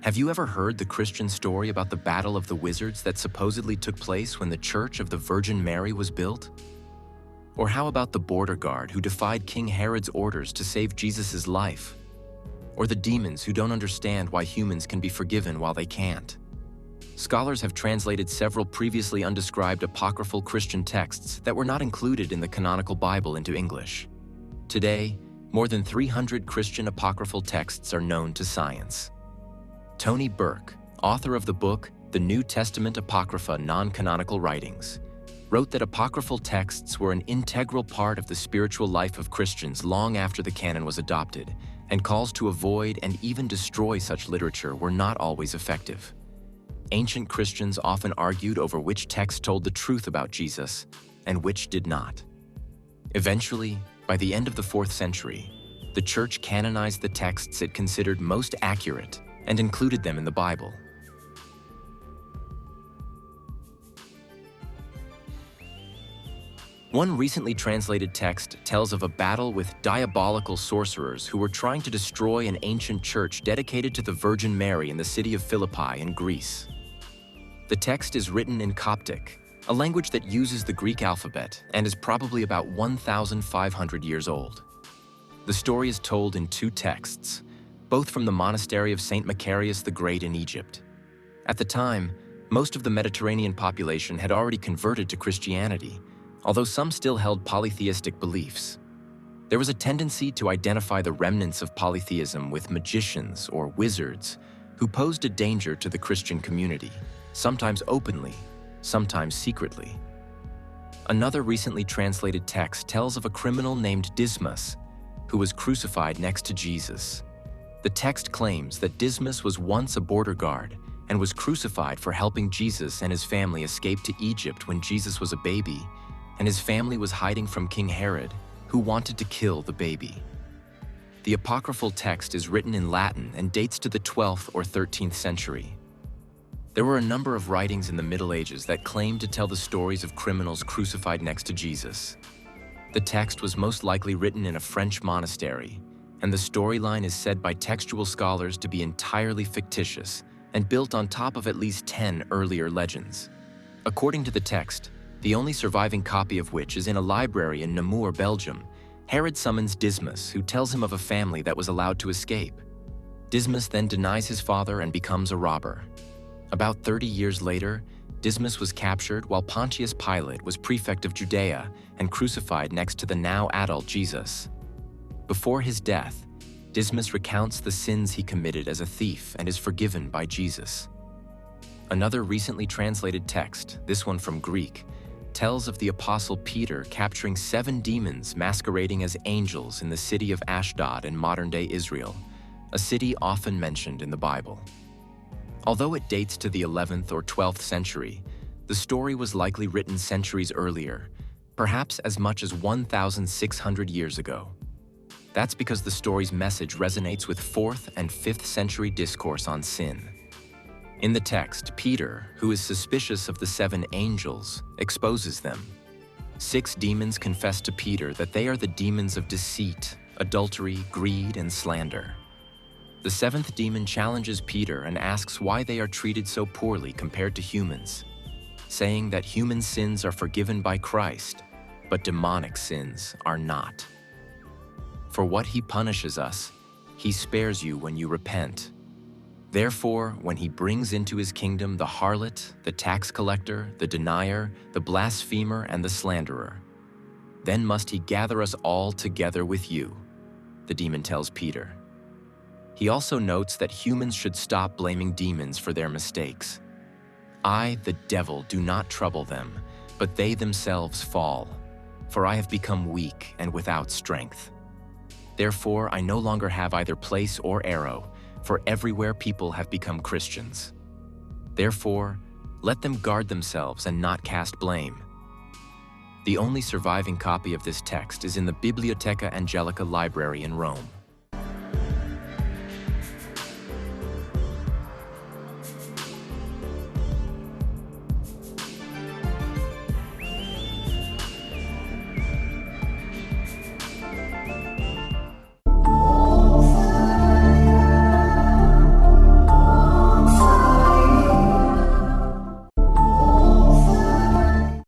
Have you ever heard the Christian story about the Battle of the Wizards that supposedly took place when the Church of the Virgin Mary was built? Or how about the border guard who defied King Herod's orders to save Jesus' life? Or the demons who don't understand why humans can be forgiven while they can't? Scholars have translated several previously undescribed apocryphal Christian texts that were not included in the canonical Bible into English. Today, more than 300 Christian apocryphal texts are known to science. Tony Burke, author of the book The New Testament Apocrypha Non-Canonical Writings, wrote that apocryphal texts were an integral part of the spiritual life of Christians long after the canon was adopted, and calls to avoid and even destroy such literature were not always effective. Ancient Christians often argued over which text told the truth about Jesus and which did not. Eventually, by the end of the 4th century, the Church canonized the texts it considered most accurate and included them in the Bible. One recently translated text tells of a battle with diabolical sorcerers who were trying to destroy an ancient church dedicated to the Virgin Mary in the city of Philippi in Greece. The text is written in Coptic, a language that uses the Greek alphabet and is probably about 1,500 years old. The story is told in 2 texts, both from the monastery of Saint Macarius the Great in Egypt. At the time, most of the Mediterranean population had already converted to Christianity, although some still held polytheistic beliefs. There was a tendency to identify the remnants of polytheism with magicians or wizards who posed a danger to the Christian community, sometimes openly, sometimes secretly. Another recently translated text tells of a criminal named Dismas, who was crucified next to Jesus. The text claims that Dismas was once a border guard and was crucified for helping Jesus and his family escape to Egypt when Jesus was a baby, and his family was hiding from King Herod, who wanted to kill the baby. The apocryphal text is written in Latin and dates to the 12th or 13th century. There were a number of writings in the Middle Ages that claimed to tell the stories of criminals crucified next to Jesus. The text was most likely written in a French monastery, and the storyline is said by textual scholars to be entirely fictitious and built on top of at least 10 earlier legends. According to the text, the only surviving copy of which is in a library in Namur, Belgium, Herod summons Dismas, who tells him of a family that was allowed to escape. Dismas then denies his father and becomes a robber. About 30 years later, Dismas was captured while Pontius Pilate was prefect of Judea and crucified next to the now adult Jesus. Before his death, Dismas recounts the sins he committed as a thief and is forgiven by Jesus. Another recently translated text, this one from Greek, tells of the Apostle Peter capturing 7 demons masquerading as angels in the city of Ashdod in modern-day Israel, a city often mentioned in the Bible. Although it dates to the 11th or 12th century, the story was likely written centuries earlier, perhaps as much as 1,600 years ago. That's because the story's message resonates with 4th and 5th century discourse on sin. In the text, Peter, who is suspicious of the 7 angels, exposes them. 6 demons confess to Peter that they are the demons of deceit, adultery, greed, and slander. The 7th demon challenges Peter and asks why they are treated so poorly compared to humans, saying that human sins are forgiven by Christ, but demonic sins are not. For what he punishes us, he spares you when you repent. Therefore, when he brings into his kingdom the harlot, the tax collector, the denier, the blasphemer, and the slanderer, then must he gather us all together with you, the demon tells Peter. He also notes that humans should stop blaming demons for their mistakes. I, the devil, do not trouble them, but they themselves fall, for I have become weak and without strength. Therefore, I no longer have either place or arrow, for everywhere people have become Christians. Therefore, let them guard themselves and not cast blame. The only surviving copy of this text is in the Bibliotheca Angelica library in Rome.